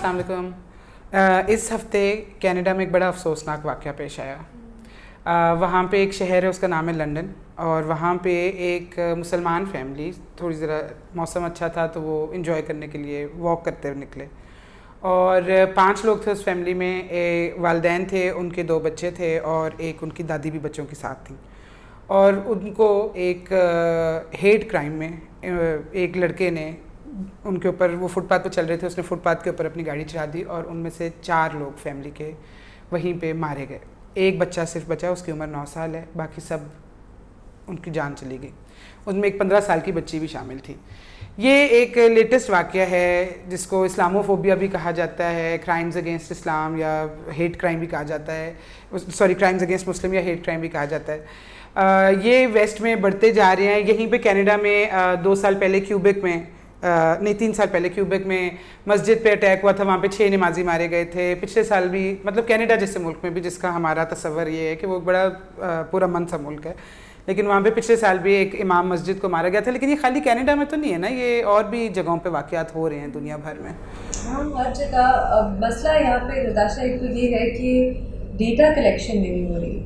السلام علیکم. اس ہفتے کینیڈا میں ایک بڑا افسوسناک واقعہ پیش آیا. وہاں پہ ایک شہر ہے, اس کا نام ہے لنڈن, اور وہاں پہ ایک مسلمان فیملی, تھوڑی ذرا موسم اچھا تھا تو وہ انجوائے کرنے کے لیے واک کرتے ہوئے نکلے, اور 5 لوگ تھے اس فیملی میں. والدین تھے, ان کے 2 بچے تھے, اور ایک ان کی دادی بھی بچوں کے ساتھ تھیں. اور ان کو ایک ہیٹ کرائم میں ایک لڑکے نے ان کے اوپر, وہ فٹ پاتھ پہ چل رہے تھے, اس نے فٹ پاتھ کے اوپر اپنی گاڑی چلا دی, اور ان میں سے 4 لوگ فیملی کے وہیں پہ مارے گئے. ایک بچہ صرف بچا, اس کی عمر 9 سال ہے, باقی سب ان کی جان چلی گئی. ان میں ایک 15 سال کی بچی بھی شامل تھی. یہ ایک لیٹسٹ واقعہ ہے جس کو اسلاموفوبیا بھی کہا جاتا ہے, کرائمز اگینسٹ اسلام یا ہیٹ کرائم بھی کہا جاتا ہے, کرائمز اگینسٹ مسلم یا ہیٹ کرائم بھی کہا جاتا ہے. یہ ویسٹ میں بڑھتے جا رہے ہیں. یہیں پہ کینیڈا میں 2 سال پہلے کیوبیک میں, نہیں 3 سال پہلے کیوبیک میں مسجد پہ اٹیک ہوا تھا, وہاں پہ 6 نمازی مارے گئے تھے. پچھلے سال بھی, مطلب کینیڈا جیسے ملک میں بھی جس کا ہمارا تصور یہ ہے کہ وہ بڑا پورا من سا ملک ہے, لیکن وہاں پہ پچھلے سال بھی ایک امام مسجد کو مارا گیا تھا. لیکن یہ خالی کینیڈا میں تو نہیں ہے نا, یہ اور بھی جگہوں پہ واقعات ہو رہے ہیں دنیا بھر میں. ہاں ہر جگہ. مسئلہ یہاں پہ نتاشا ایک تو یہ ہے کہ ڈیٹا کلیکشن نہیں ہو رہی.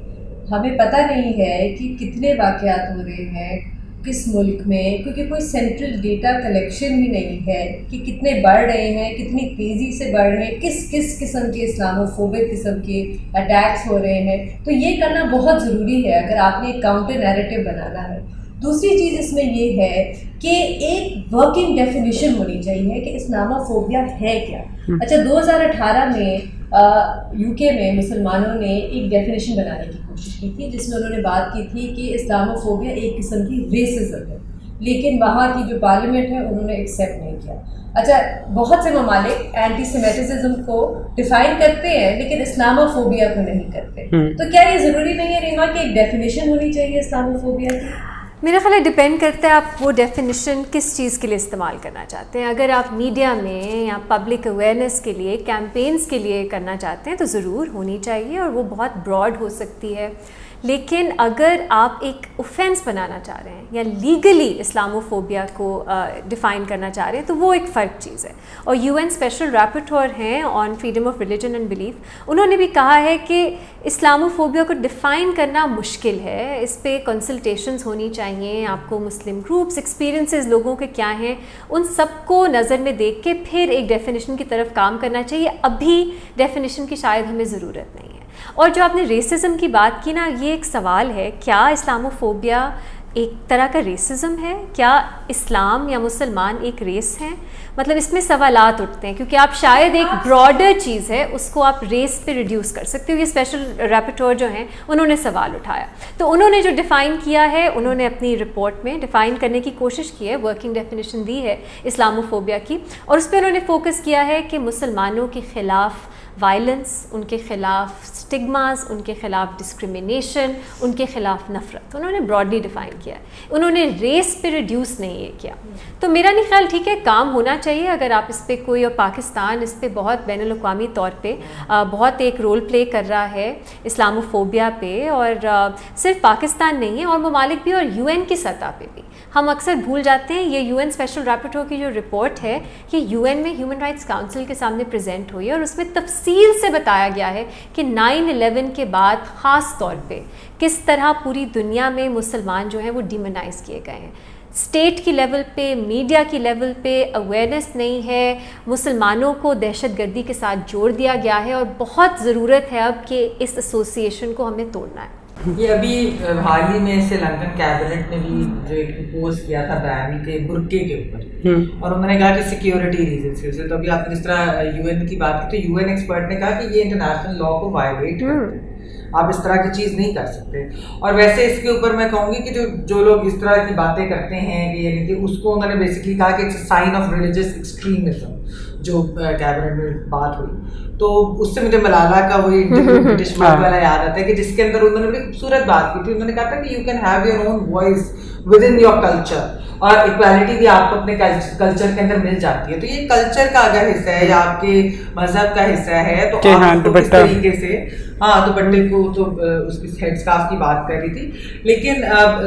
ہمیں پتہ نہیں ہے کہ کتنے واقعات ہو رہے ہیں کس ملک میں, کیونکہ کوئی سینٹرل ڈیٹا کلیکشن ہی نہیں ہے کہ کتنے بڑھ رہے ہیں, کتنی تیزی سے بڑھ رہے ہیں, کس قسم کے اسلاموفوبک قسم کے اٹیکس ہو رہے ہیں. تو یہ کرنا بہت ضروری ہے اگر آپ نے ایک کاؤنٹر نیریٹو بنانا ہے. دوسری چیز اس میں یہ ہے کہ ایک ورکنگ ڈیفینیشن ہونی چاہیے کہ اسلاموفوبیا ہے کیا. اچھا, 2018 میں یو کے میں مسلمانوں نے ایک ڈیفینیشن بنانے کی کوشش کی تھی جس میں انہوں نے بات کی تھی کہ اسلاموفوبیا ایک قسم کی ریسزم ہے, لیکن وہاں کی جو پارلیمنٹ ہے انہوں نے ایکسیپٹ نہیں کیا. اچھا, بہت سے ممالک اینٹی سیمیٹزم کو ڈیفائن کرتے ہیں لیکن اسلاموفوبیا کو نہیں کرتے. تو کیا یہ ضروری نہیں ہے ریما کہ ایک ڈیفینیشن ہونی چاہیے اسلاموفوبیا کی؟ میرا خیال ہے ڈپینڈ کرتا ہے آپ وہ ڈیفینیشن کس چیز کے لیے استعمال کرنا چاہتے ہیں. اگر آپ میڈیا میں یا پبلک اویئرنیس کے لیے, کیمپینز کے لیے کرنا چاہتے ہیں تو ضرور ہونی چاہیے, اور وہ بہت براڈ ہو سکتی ہے. لیکن اگر آپ ایک اوفینس بنانا چاہ رہے ہیں یا لیگلی اسلاموفوبیا کو ڈیفائن کرنا چاہ رہے ہیں تو وہ ایک فرق چیز ہے. اور یو این اسپیشل ریپورٹور ہیں on freedom of religion and belief, انہوں نے بھی کہا ہے کہ اسلاموفوبیا کو ڈیفائن کرنا مشکل ہے, اس پہ کنسلٹیشنز ہونی چاہیے. آپ کو مسلم گروپس, ایکسپیرینسز لوگوں کے کیا ہیں, ان سب کو نظر میں دیکھ کے پھر ایک ڈیفینیشن کی طرف کام کرنا چاہیے. ابھی ڈیفینیشن کی شاید ہمیں ضرورت نہیں ہے. اور جو آپ نے ریسزم کی بات کی نا, یہ ایک سوال ہے, کیا اسلاموفوبیا ایک طرح کا ریسزم ہے؟ کیا اسلام یا مسلمان ایک ریس ہیں؟ مطلب اس میں سوالات اٹھتے ہیں, کیونکہ آپ شاید ایک براڈر چیز ہے اس کو آپ ریس پہ ریڈیوس کر سکتے ہو. یہ اسپیشل ریپورٹور جو ہیں انہوں نے سوال اٹھایا, تو انہوں نے جو ڈیفائن کیا ہے, انہوں نے اپنی رپورٹ میں ڈیفائن کرنے کی کوشش کی ہے, ورکنگ ڈیفینیشن دی ہے اسلاموفوبیا کی, اور اس پہ انہوں نے فوکس کیا ہے کہ مسلمانوں کے خلاف وائلنس, ان کے خلاف سٹگماز, ان کے خلاف ڈسکریمنیشن, ان کے خلاف نفرت, انہوں نے براڈلی ڈیفائن کیا ہے. انہوں نے ریس پہ ریڈیوس نہیں یہ کیا. تو میرا نہیں خیال, ٹھیک ہے کام ہونا چاہیے اگر آپ اس پہ کوئی, اور پاکستان اس پہ بہت بین الاقوامی طور پہ بہت ایک رول پلے کر رہا ہے اسلاموفوبیا پہ, اور صرف پاکستان نہیں ہے اور ممالک بھی, اور یو این کی سطح پہ بھی. ہم اکثر بھول جاتے ہیں, یہ یو این اسپیشل ریپورٹور کی جو رپورٹ ہے یہ یو این میں ہیومن رائٹس کاؤنسل کے سامنے پریزنٹ ہوئی ہے, اور اس میں تفصیل سے بتایا گیا ہے کہ 9/11 کے بعد خاص طور پہ کس طرح پوری دنیا میں مسلمان جو ہیں وہ ڈیمونائز کیے گئے ہیں. اسٹیٹ کی لیول پہ, میڈیا کی لیول پہ اویئرنیس نہیں ہے, مسلمانوں کو دہشت گردی کے ساتھ جوڑ دیا گیا ہے, اور بہت ضرورت ہے اب کہ اس ایسوسیشن کو ہمیں توڑنا ہے. یہ ابھی حال ہی میں سے لندن کیبنٹ نے بھی جو ایک پروپوز کیا تھا بین کے برقعے کے اوپر, اور انہوں نے کہا کہ سیکیورٹی ریزن سے. تو ابھی آپ نے جس طرح یو این کی بات کی, تو یو این ایکسپرٹ نے کہا کہ یہ انٹرنیشنل لا کو وائلیٹ کرتے ہیں, آپ اس طرح کی چیز نہیں کر سکتے. اور ویسے اس کے اوپر میں کہوں گی کہ جو لوگ اس طرح کی باتیں کرتے ہیں, یعنی کہ اس کو انہوں نے بیسکلی کہا کہ it's a sign of religious extremism, جو کیبنٹ میں بات ہوئی. تو اس سے مجھے ملالا کا وہی برٹش والا یاد آتا ہے کہ جس کے اندر انہوں نے بڑی خوبصورت بات کی تھی. انہوں نے کہا تھا کہ you can have your own voice within your culture, اور ایکویلٹی بھی آپ کو اپنے کلچر کے اندر مل جاتی ہے. تو یہ کلچر کا اگر حصہ ہے یا آپ کے مذہب کا حصہ ہے تو آپ کو کس طریقے سے دوپٹے کو, تو اس کی ہیڈ اسکارف کی بات کر رہی تھی. لیکن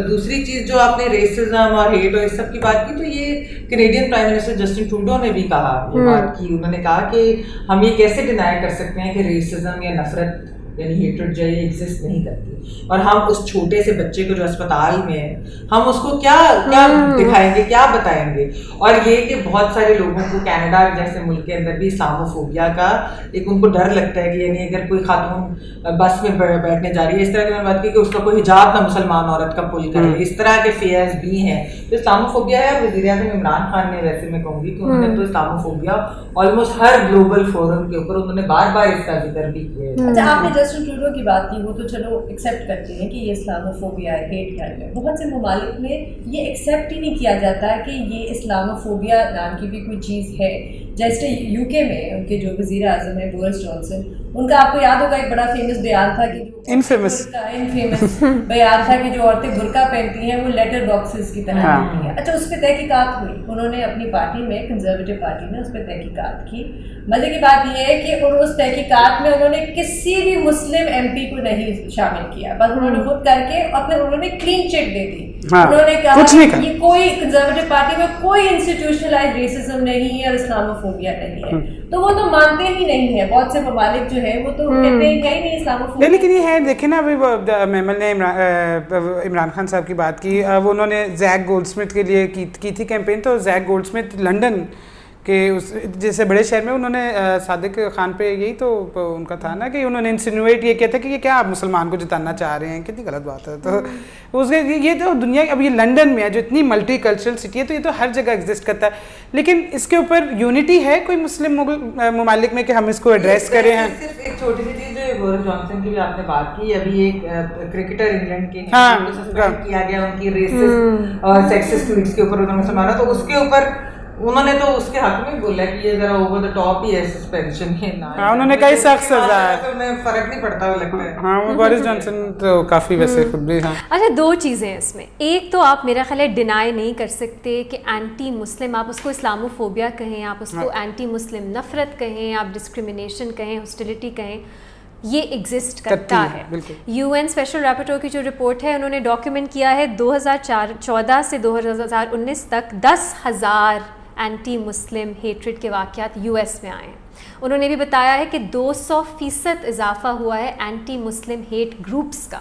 دوسری چیز جو آپ نے ریسزم اور ہیٹ اور اس سب کی بات کی, تو یہ Canadian prime minister Justin Trudeau نے بھی کہا, یہ بات کی. انہوں نے کہا کہ ہم یہ کیسے ڈینائی کر سکتے ہیں کہ ریسزم یا نفرت یعنی ہیٹرڈ جو ہے یہ ایگزسٹ نہیں کرتی, اور ہم اس چھوٹے سے بچے کو جو اسپتال میں ہے ہم اس کو کیا دکھائیں گے, کیا بتائیں گے. اور یہ کہ بہت سارے لوگوں کو کینیڈا جیسے ملک کے اندر بھی اسلاموفوبیا کا ایک ان کو ڈر لگتا ہے کہ یعنی اگر کوئی خاتون بس میں بیٹھنے جا رہی ہے, اس طرح کی میں بات کی کہ اس کا کوئی حجاب نہ مسلمان عورت کا پل کرے, اس طرح کے فیئرز بھی ہیں. تو اسلاموفوبیا ہے. وزیر اعظم عمران خان نے, ویسے میں کہوں گی کہ انہوں نے تو اسلاموفوبیا آلموسٹ ہر گلوبل فورم کے اوپر انہوں نے بار بار اس کا ذکر بھی کیا ہے. اچھا, آپ نے جسٹن ٹروڈو کی بات کی, وہ تو چلو ایکسیپٹ کرتے ہیں کہ یہ اسلاموفوبیا ہے, ہیٹ کرائم ہے. بہت سے ممالک میں یہ ایکسیپٹ ہی نہیں کیا جاتا کہ یہ اسلاموفوبیا نام کی بھی کوئی چیز ہے. جیسے یو کے میں ان کے جو وزیر اعظم ہیں بورس جانسن, ان کا آپ کو یاد ہوگا ایک بڑا فیمس بیان تھا کہ انفیمس بیان تھا کہ جو عورتیں برقع پہنتی ہیں وہ لیٹر باکسز کی طرح ہوتی ہیں. اچھا, اس پہ تحقیقات ہوئی, انہوں نے اپنی پارٹی میں, کنزرویٹو پارٹی میں اس پہ تحقیقات کی. مزے کی بات یہ ہے کہ اس تحقیقات میں انہوں نے کسی بھی مسلم ایم پی کو نہیں شامل کیا, بس انہوں نے خود کر کے اور پھر انہوں نے کلین چٹ دے دی. انہوں نے کہا یہ کوئی کنزرویٹو پارٹی میں کوئی انسٹیٹیوشنلائز ریسزم نہیں ہے اور اسلاموفوبیا نہیں ہے. تو وہ تو مانتے ہی نہیں ہیں. بہت سے ممالک جو ہے وہ تو کہتے ہیں کہ نہیں اسلاموفوبیا. لیکن یہ ہے, دیکھیں نا, ابھی میمل نے عمران خان صاحب کی بات کی, وہ انہوں نے زیک گولڈ اسمتھ کے لیے کی تھی کیمپین. تو زیک گولڈ اسمتھ لنڈن کہ اس جیسے بڑے شہر میں, انہوں نے صادق خان پہ یہی تو ان کا تھا نا کہ انہوں نے انسینویٹ یہ کیا تھا کہ یہ کیا آپ مسلمان کو جتانا چاہ رہے ہیں, کتنی غلط بات ہے. تو اس کے یہ تو دنیا, اب یہ لنڈن میں ہے جو اتنی ملٹی کلچرل سٹی ہے, تو یہ تو ہر جگہ ایگزسٹ کرتا ہے. لیکن اس کے اوپر یونٹی ہے کوئی مسلم ممالک میں کہ ہم اس کو ایڈریس کریں ہیں؟ صرف ایک چھوٹی سی چیز جو بورس جانسن کی بھی آپ نے بات کی, ابھی ایک کرکٹر انگلینڈ کے سسپینڈ کیا گیا ان کی ریسسٹ اور سیکسسٹ ٹویٹس کے اوپر, انہوں نے مسلمانوں, تو اس کے اوپر انہوں نے تو اس کے حق میں بولا کہ یہ ذرا اوور دا ٹاپ ہی ہے سسپینشن. انہوں نے کئی سخت سزا ہے, فرق نہیں پڑتا لگتا ہے. ہاں, بورس جانسن تو کافی ویسے خود بھی. ہاں, اچھا, دو چیزیں ہیں اس میں. ایک تو آپ میرا خیال ہے ڈینائی نہیں کر سکتے کہ اینٹی مسلم, آپ اس کو اسلاموفوبیا کہیں, آپ اس کو اینٹی مسلم نفرت کہیں, آپ ڈسکریمنیشن کہیں, ہاسٹیلٹی کہیں, یہ ایگزسٹ کرتا ہے. یو این اسپیشل ریپورٹر کی جو رپورٹ ہے انہوں نے ڈاکیومنٹ کیا ہے 2014 سے 2019 تک 10,000 اینٹی مسلم ہیٹریڈ کے واقعات یو ایس میں آئے ہیں. انہوں نے بھی بتایا ہے کہ 200% اضافہ ہوا ہے اینٹی مسلم ہیٹ گروپس کا.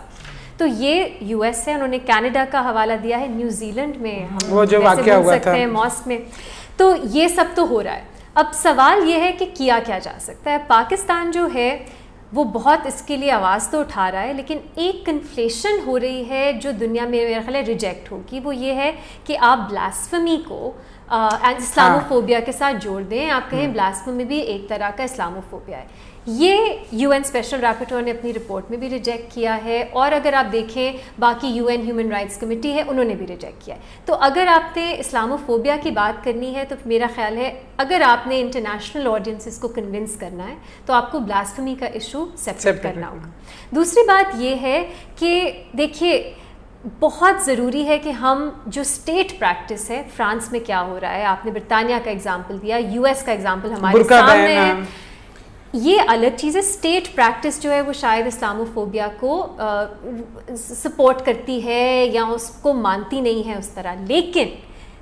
تو یہ یو ایس ہے. انہوں نے کینیڈا کا حوالہ دیا ہے, نیوزی لینڈ میں ہم وہ جو واقعہ ہوا تھا ماسک میں. تو یہ سب تو ہو رہا ہے. اب سوال یہ ہے کہ کیا کیا جا سکتا ہے. پاکستان جو ہے وہ بہت اس کے لیے آواز تو اٹھا رہا ہے, لیکن ایک کنفلیشن ہو رہی ہے جو دنیا میں میرا خیال ہے ریجیکٹ ہوگی. وہ یہ ہے کہ آپ بلاسفمی کو اسلاموفوبیا کے ساتھ جوڑ دیں. آپ کہیں بلاسفمی بھی ایک طرح کا اسلاموفوبیا ہے. یہ یو این اسپیشل رپورٹر نے اپنی رپورٹ میں بھی ریجیکٹ کیا ہے, اور اگر آپ دیکھیں باقی U N human rights committee ہے انہوں نے بھی ریجیکٹ کیا ہے. تو اگر آپ نے اسلاموفوبیا کی بات کرنی ہے تو میرا خیال ہے اگر آپ نے انٹرنیشنل آڈینسز کو کنونس کرنا ہے تو آپ کو بلاسفمی کا ایشو سیپریٹ کرنا ہوگا. دوسری بات یہ ہے کہ دیکھیے بہت ضروری ہے کہ ہم جو اسٹیٹ پریکٹس ہے, فرانس میں کیا ہو رہا ہے, آپ نے برطانیہ کا ایگزامپل دیا, یو ایس کا ایگزامپل ہمارے سامنے ہے, یہ الگ چیز ہے. اسٹیٹ پریکٹس جو ہے وہ شاید اسلاموفوبیا کو سپورٹ کرتی ہے یا اس کو مانتی نہیں ہے اس طرح, لیکن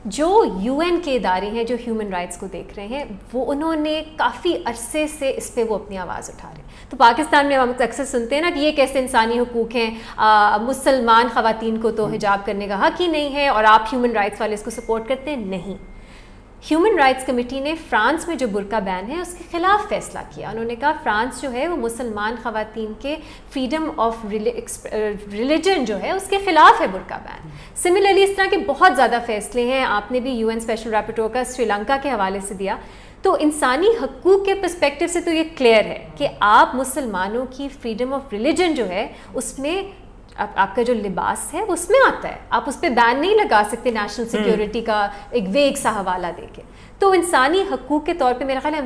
جو یو این کے ادارے ہیں جو ہیومن رائٹس کو دیکھ رہے ہیں وہ انہوں نے کافی عرصے سے اس پہ وہ اپنی آواز اٹھا رہے ہیں. تو پاکستان میں ہم اکثر سنتے ہیں نا کہ یہ کیسے انسانی حقوق ہیں, مسلمان خواتین کو تو حجاب کرنے کا حق ہی نہیں ہے اور آپ ہیومن رائٹس والے اس کو سپورٹ کرتے ہیں. نہیں, ہیومن رائٹس کمیٹی نے فرانس میں جو برقع بین ہے اس کے خلاف فیصلہ کیا. انہوں نے کہا فرانس جو ہے وہ مسلمان خواتین کے فریڈم آف ریلیجن جو ہے اس کے خلاف ہے برقع بین. سملرلی اس طرح کے بہت زیادہ فیصلے ہیں. آپ نے بھی یو این اسپیشل رپورٹر کا سری لنکا کے حوالے سے دیا. تو انسانی حقوق کے پرسپیکٹو سے تو یہ کلیئر ہے کہ آپ مسلمانوں کی فریڈم آف ریلیجن جو ہے اس میں آپ کا جو لباس ہے اس میں آتا ہے. آپ اس پہ بین نہیں لگا سکتے نیشنل سیکیورٹی کا ایک ویگ سا حوالہ دے کے. تو انسانی حقوق کے طور پہ میرا خیال ہے ہم